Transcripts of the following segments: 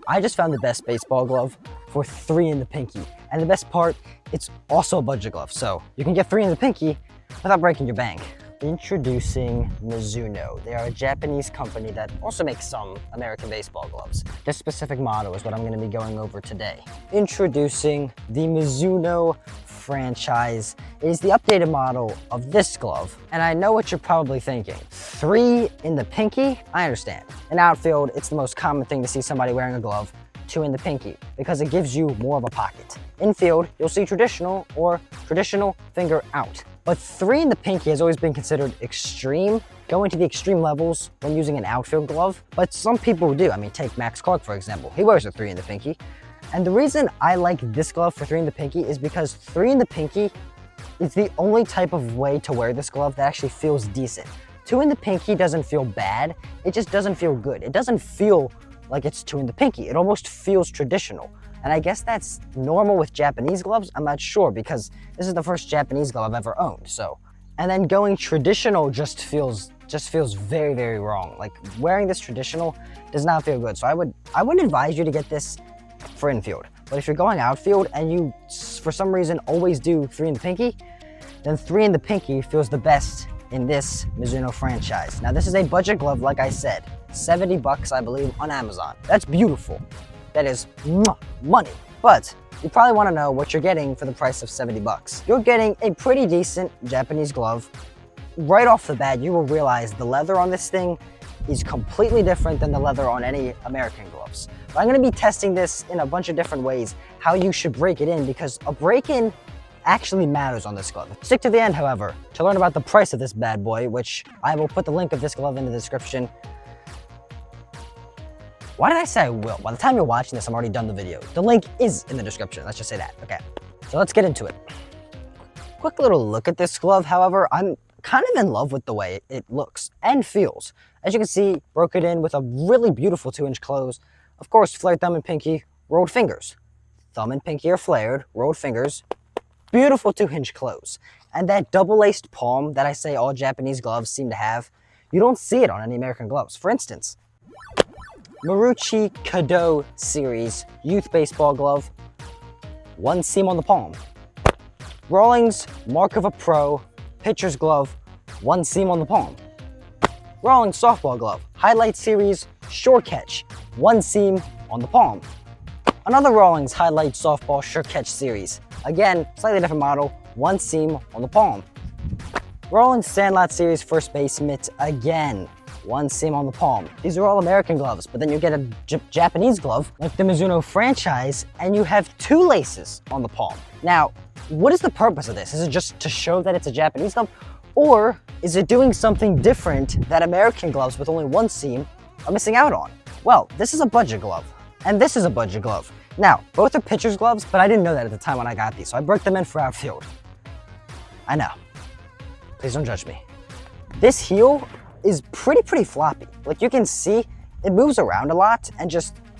I just found the best baseball glove for 3 in the pinky. And the best part, it's also a budget glove. So you can get 3 in the pinky without breaking your bank. Introducing Mizuno. They are a Japanese company that also makes some American baseball gloves. This specific model is what I'm going to be going over today. Introducing the Mizuno franchise. It is the updated model of this glove. And I know what you're probably thinking. 3 in the pinky? I understand. In outfield, it's the most common thing to see somebody wearing a glove. 2 in the pinky, because it gives you more of a pocket. Infield, you'll see traditional or traditional finger out. But 3 in the pinky has always been considered extreme, going to the extreme levels when using an outfield glove. But some people do. I mean, take Max Clark, for example. He wears a 3 in the pinky. And the reason I like this glove for 3 in the pinky is because 3 in the pinky is the only type of way to wear this glove that actually feels decent. 2 in the pinky doesn't feel bad. It just doesn't feel good. It doesn't feel like it's 2 in the pinky. It almost feels traditional. And I guess that's normal with Japanese gloves. I'm not sure because this is the first Japanese glove I've ever owned. So, and then going traditional just feels very, very wrong. Like wearing this traditional does not feel good. So I wouldn't advise you to get this for infield. But if you're going outfield and you, for some reason, always do 3 in the pinky, then 3 in the pinky feels the best in this Mizuno franchise. Now this is a budget glove, like I said, $70 I believe on Amazon. That's beautiful. That is money. But you probably want to know what you're getting for the price of $70. You're getting a pretty decent Japanese glove. Right off the bat, you will realize the leather on this thing is completely different than the leather on any American gloves. But I'm going to be testing this in a bunch of different ways, how you should break it in, because a break-in actually matters on this glove. Stick to the end, however, to learn about the price of this bad boy, which I will put the link of this glove in the description. Why did I say I will? By the time you're watching this, I'm already done the video. The link is in the description. Let's just say that. Okay, so let's get into it. Quick little look at this glove, however, I'm kind of in love with the way it looks and feels. As you can see, broke it in with a really beautiful 2-inch close. Of course, flared thumb and pinky, rolled fingers. Thumb and pinky are flared, rolled fingers. Beautiful 2-inch close. And that double-laced palm that I say all Japanese gloves seem to have, you don't see it on any American gloves. For instance, Marucci Kado Series Youth Baseball Glove, 1 seam on the palm. Rawlings Mark of a Pro Pitcher's Glove, 1 seam on the palm. Rawlings Softball Glove Highlight Series Shore Catch, 1 seam on the palm. Another Rawlings Highlight Softball Shore Catch Series, again, slightly different model, 1 seam on the palm. Rawlings Sandlot Series First Base Mitt, again, 1 seam on the palm. These are all American gloves, but then you get a Japanese glove like the Mizuno franchise and you have 2 laces on the palm. Now, what is the purpose of this? Is it just to show that it's a Japanese glove? Or is it doing something different that American gloves with only 1 seam are missing out on? Well, this is a budget glove and this is a budget glove. Now, both are pitcher's gloves, but I didn't know that at the time when I got these, so I broke them in for outfield. I know. Please don't judge me. This heel is pretty floppy. Like you can see, it moves around a lot and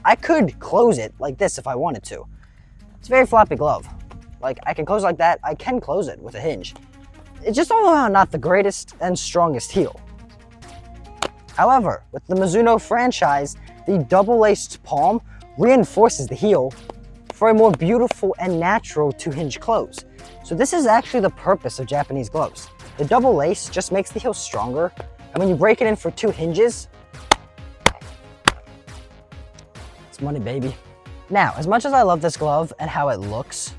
I could close it like this if I wanted to. It's a very floppy glove. Like I can close it like that, I can close it with a hinge. It's just all around not the greatest and strongest heel. However, with the Mizuno franchise, the double-laced palm reinforces the heel for a more beautiful and natural 2-hinge close. So this is actually the purpose of Japanese gloves. The double lace just makes the heel stronger. And when you break it in for 2 hinges, it's money, baby. Now, as much as I love this glove and how it looks,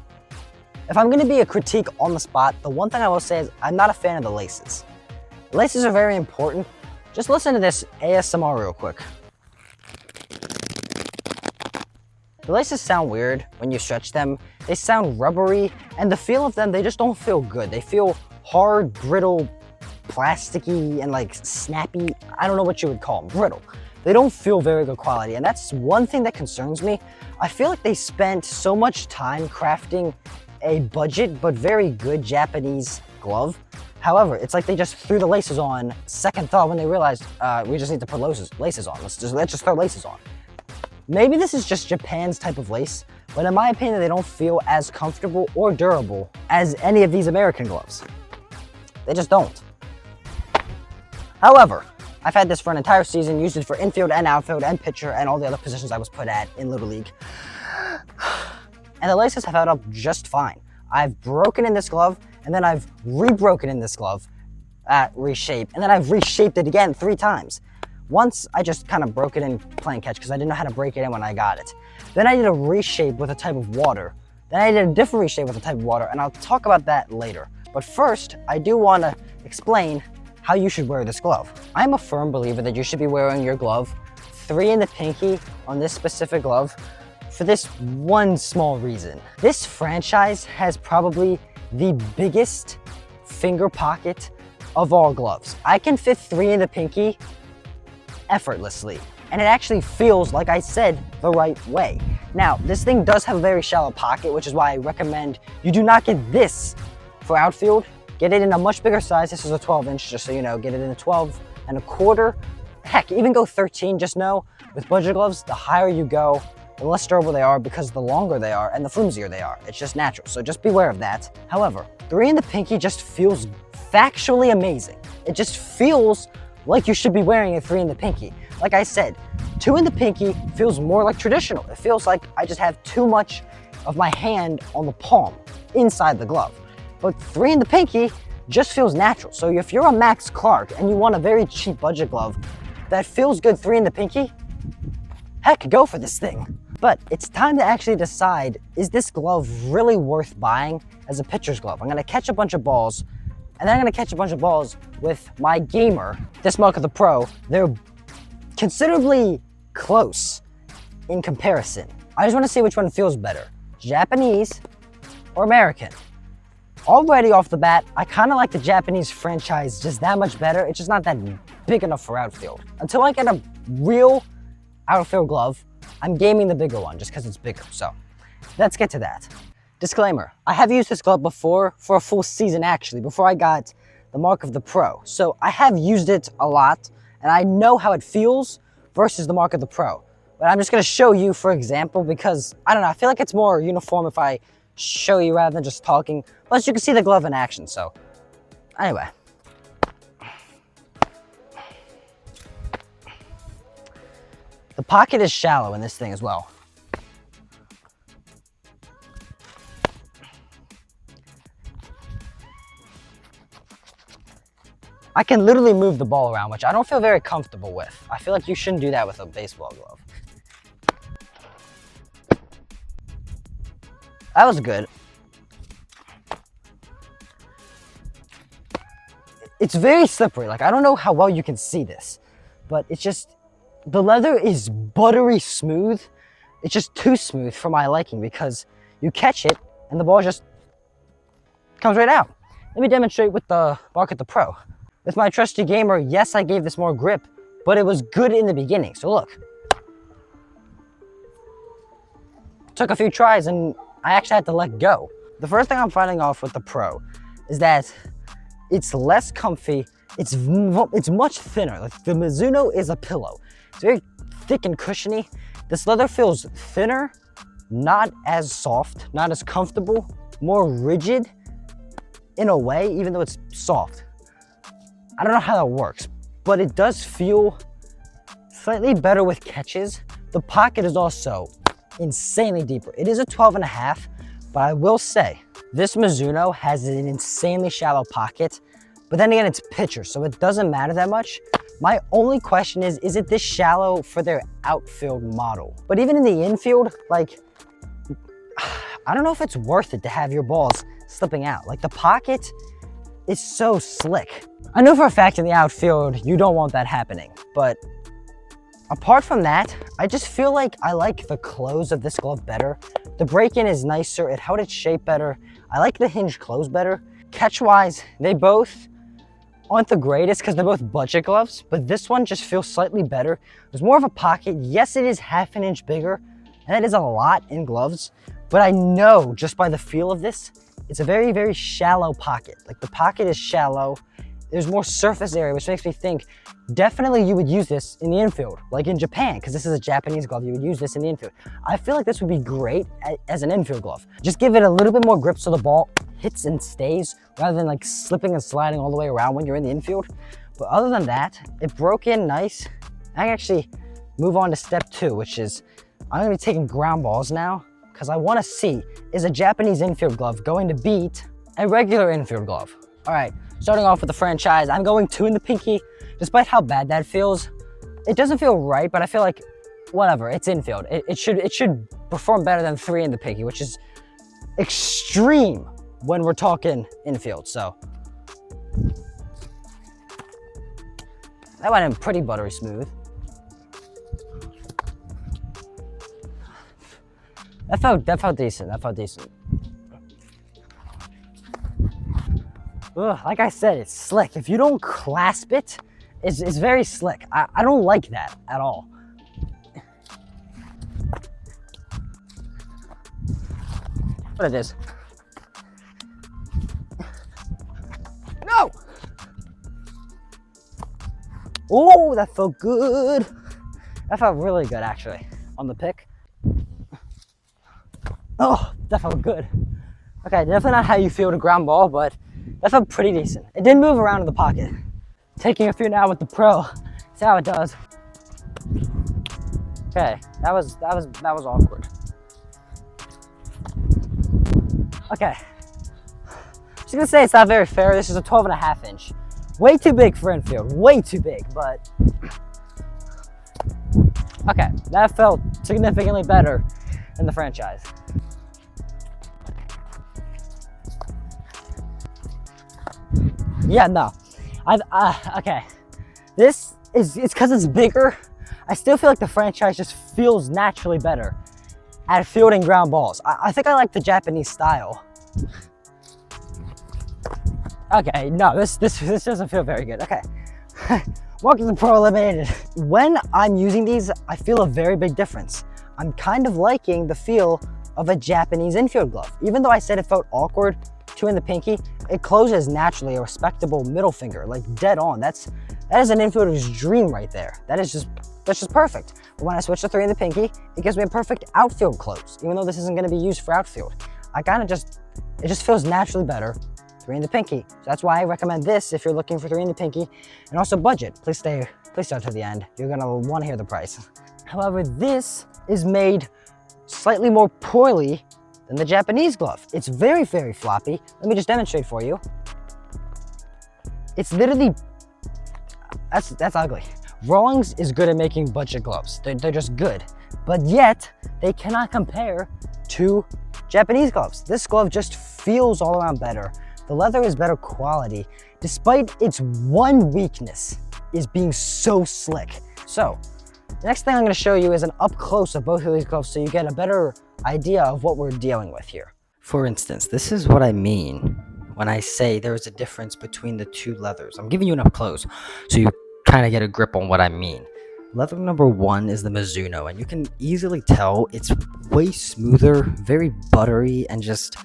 if I'm gonna be a critique on the spot, the one thing I will say is I'm not a fan of the laces. The laces are very important. Just listen to this ASMR real quick. The laces sound weird when you stretch them. They sound rubbery, and the feel of them, they just don't feel good. They feel hard, brittle, plasticky, and like snappy. I don't know what you would call them, brittle. They don't feel very good quality, and that's one thing that concerns me. I feel like they spent so much time crafting a budget but very good Japanese glove. However, it's like they just threw the laces on second thought when they realized we just need to put laces on. Let's just throw laces on. Maybe this is just Japan's type of lace, but in my opinion, they don't feel as comfortable or durable as any of these American gloves. They just don't. However, I've had this for an entire season, used it for infield and outfield and pitcher and all the other positions I was put at in Little League. And the laces have held up just fine. I've broken in this glove, and then I've re-broken in this glove at reshape, and then I've reshaped it again 3 times. Once I just kind of broke it in playing catch because I didn't know how to break it in when I got it. Then I did a reshape with a type of water. Then I did a different reshape with a type of water, and I'll talk about that later. But first, I do want to explain how you should wear this glove. I'm a firm believer that you should be wearing your glove 3 in the pinky on this specific glove for this one small reason. This franchise has probably the biggest finger pocket of all gloves. I can fit 3 in the pinky effortlessly, and it actually feels, like I said, the right way. Now, this thing does have a very shallow pocket, which is why I recommend you do not get this for outfield. Get it in a much bigger size. This is a 12-inch, just so you know. Get it in a 12 and a quarter. Heck, even go 13. Just know, with budget gloves, the higher you go, the less durable they are because the longer they are and the flimsier they are. It's just natural, so just beware of that. However, 3 in the pinky just feels factually amazing. It just feels like you should be wearing a 3 in the pinky. Like I said, 2 in the pinky feels more like traditional. It feels like I just have too much of my hand on the palm inside the glove. But 3 in the pinky just feels natural. So if you're a Max Clark and you want a very cheap budget glove that feels good 3 in the pinky, heck, go for this thing. But it's time to actually decide, is this glove really worth buying as a pitcher's glove? I'm gonna catch a bunch of balls, and then I'm gonna catch a bunch of balls with my Gamer, this Mark of the Pro. They're considerably close in comparison. I just wanna see which one feels better, Japanese or American. Already off the bat, I kind of like the Japanese franchise just that much better. It's just not that big enough for outfield. Until I get a real outfield glove, I'm gaming the bigger one just because it's bigger. So let's get to that. Disclaimer, I have used this glove before for a full season actually, before I got the Mark of the Pro. So I have used it a lot and I know how it feels versus the Mark of the Pro. But I'm just gonna show you for example because, I don't know, I feel like it's more uniform if I show you rather than just talking. Plus you can see the glove in action, so anyway. The pocket is shallow in this thing as well. I can literally move the ball around, which I don't feel very comfortable with. I feel like you shouldn't do that with a baseball glove. That was good. It's very slippery. Like, I don't know how well you can see this, but it's just, the leather is buttery smooth. It's just too smooth for my liking because you catch it and the ball just comes right out. Let me demonstrate with the Mark of the Pro. With my trusty Gamer, yes, I gave this more grip, but it was good in the beginning. So look. Took a few tries and I actually had to let go. The first thing I'm finding off with the Pro is that it's less comfy. It's much thinner. Like the Mizuno is a pillow. It's very thick and cushiony. This leather feels thinner, not as soft, not as comfortable, more rigid in a way, even though it's soft. I don't know how that works, but it does feel slightly better with catches. The pocket is also insanely deeper. It is a 12.5, but I will say this Mizuno has an insanely shallow pocket, but then again, it's pitcher, so it doesn't matter that much. My only question is it this shallow for their outfield model? But even in the infield, like, I don't know if it's worth it to have your balls slipping out. Like, the pocket is so slick. I know for a fact in the outfield, you don't want that happening, but apart from that, I just feel like I like the close of this glove better. The break-in is nicer, it held its shape better. I like the hinge close better. Catch-wise, they both aren't the greatest because they're both budget gloves, but this one just feels slightly better. There's more of a pocket. Yes, it is half an inch bigger, and that is a lot in gloves, but I know just by the feel of this, it's a very, very shallow pocket. Like, the pocket is shallow. There's more surface area, which makes me think definitely you would use this in the infield, like in Japan, because this is a Japanese glove, you would use this in the infield. I feel like this would be great as an infield glove. Just give it a little bit more grip so the ball hits and stays rather than like slipping and sliding all the way around when you're in the infield. But other than that, it broke in nice. I can actually move on to step 2, which is I'm gonna be taking ground balls now because I wanna see, is a Japanese infield glove going to beat a regular infield glove? All right, starting off with the franchise, I'm going 2 in the pinky. Despite how bad that feels, it doesn't feel right, but I feel like whatever, it's infield. It should perform better than 3 in the pinky, which is extreme when we're talking infield. So that went in pretty buttery smooth. That felt decent. Ugh, like I said, it's slick. If you don't clasp it, it's very slick. I don't like that at all. What it is? No! Oh, that felt good. That felt really good, actually, on the pick. Oh, that felt good. Okay, definitely not how you feel to ground ball, but that felt pretty decent. It did move around in the pocket. Taking a few now with the pro. See how it does. Okay, that was awkward. Okay. I'm just gonna say it's not very fair. This is a 12.5 inch. Way too big for infield, way too big, but okay, that felt significantly better than the franchise. Yeah, no, okay, this is, it's because it's bigger. I still feel like the franchise just feels naturally better at fielding ground balls. I think I like the Japanese style. Okay, no, this doesn't feel very good. Okay, welcome to Pro Eliminated. When I'm using these, I feel a very big difference. I'm kind of liking the feel of a Japanese infield glove. Even though I said it felt awkward, 2 in the pinky, it closes naturally, a respectable middle finger, like dead on. That is an infielder's dream right there. That's just perfect. But when I switch to 3 in the pinky, it gives me a perfect outfield close, even though this isn't gonna be used for outfield. It just feels naturally better, 3 in the pinky. So that's why I recommend this if you're looking for 3 in the pinky, and also budget. Please stay to the end. You're gonna wanna hear the price. However, this is made slightly more poorly than the Japanese glove. It's very, very floppy. Let me just demonstrate for you. It's literally, that's ugly. Rawlings is good at making budget gloves. They're just good, but yet they cannot compare to Japanese gloves. This glove just feels all around better. The leather is better quality, despite its one weakness is being so slick. So, the next thing I'm gonna show you is an up close of both of these gloves so you get a better idea of what we're dealing with here. For instance, this is what I mean when I say there's a difference between the 2 leathers. I'm giving you an up close so you kind of get a grip on what I mean. Leather number 1 is the Mizuno, and you can easily tell it's way smoother, very buttery, and just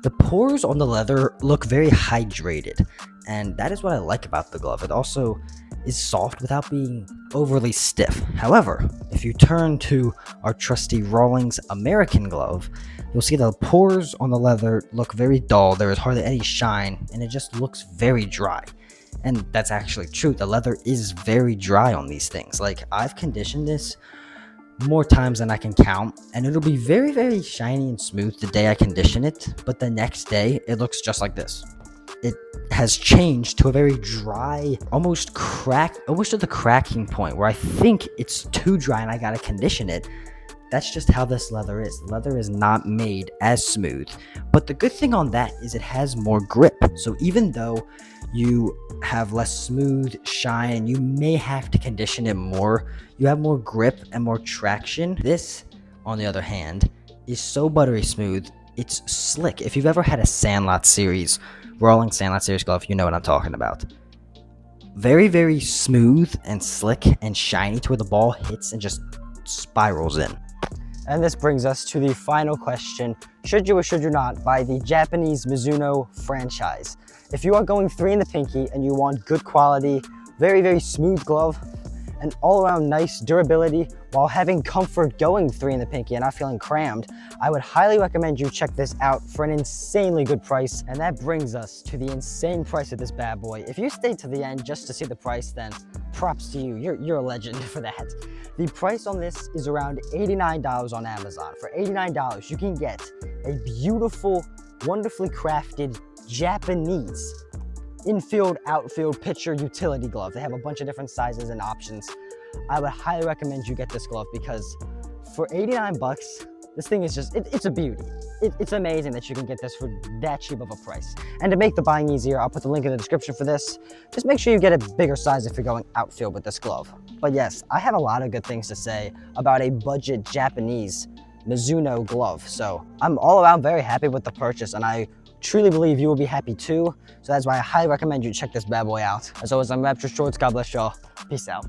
the pores on the leather look very hydrated. And that is what I like about the glove. It also is soft without being overly stiff. However, if you turn to our trusty Rawlings American glove, you'll see the pores on the leather look very dull. There is hardly any shine, and it just looks very dry. And that's actually true. The leather is very dry on these things. Like, I've conditioned this more times than I can count, and it'll be very, very shiny and smooth the day I condition it, but the next day it looks just like this. It has changed to a very dry, almost to the cracking point where I think it's too dry and I gotta condition it. That's just how this leather is. The leather is not made as smooth, but the good thing on that is it has more grip. So even though you have less smooth shine and you may have to condition it more, you have more grip and more traction. This, on the other hand, is so buttery smooth, it's slick. If you've ever had a Sandlot Series, Rawlings Sandlot Series glove, you know what I'm talking about. Very, very smooth and slick and shiny to where the ball hits and just spirals in. And this brings us to the final question: should you or should you not buy the Japanese Mizuno franchise? If you are going 3 in the pinky and you want good quality, very, very smooth glove, an all-around nice durability while having comfort going 3 in the pinky and not feeling crammed, I would highly recommend you check this out for an insanely good price. And that brings us to the insane price of this bad boy. If you stayed to the end just to see the price, then props to you. You're a legend for that. The price on this is around $89 on Amazon. For $89, you can get a beautiful, wonderfully crafted Japanese infield, outfield, pitcher utility glove. They have a bunch of different sizes and options. I would highly recommend you get this glove because for 89 bucks, this thing is just, it's a beauty. It's amazing that you can get this for that cheap of a price. And to make the buying easier, I'll put the link in the description for this. Just make sure you get a bigger size if you're going outfield with this glove. But yes, I have a lot of good things to say about a budget Japanese Mizuno glove. So I'm all around very happy with the purchase, and I truly believe you will be happy too. So that's why I highly recommend you check this bad boy out. As always, I'm Rapture Shorts. God bless y'all. Peace out.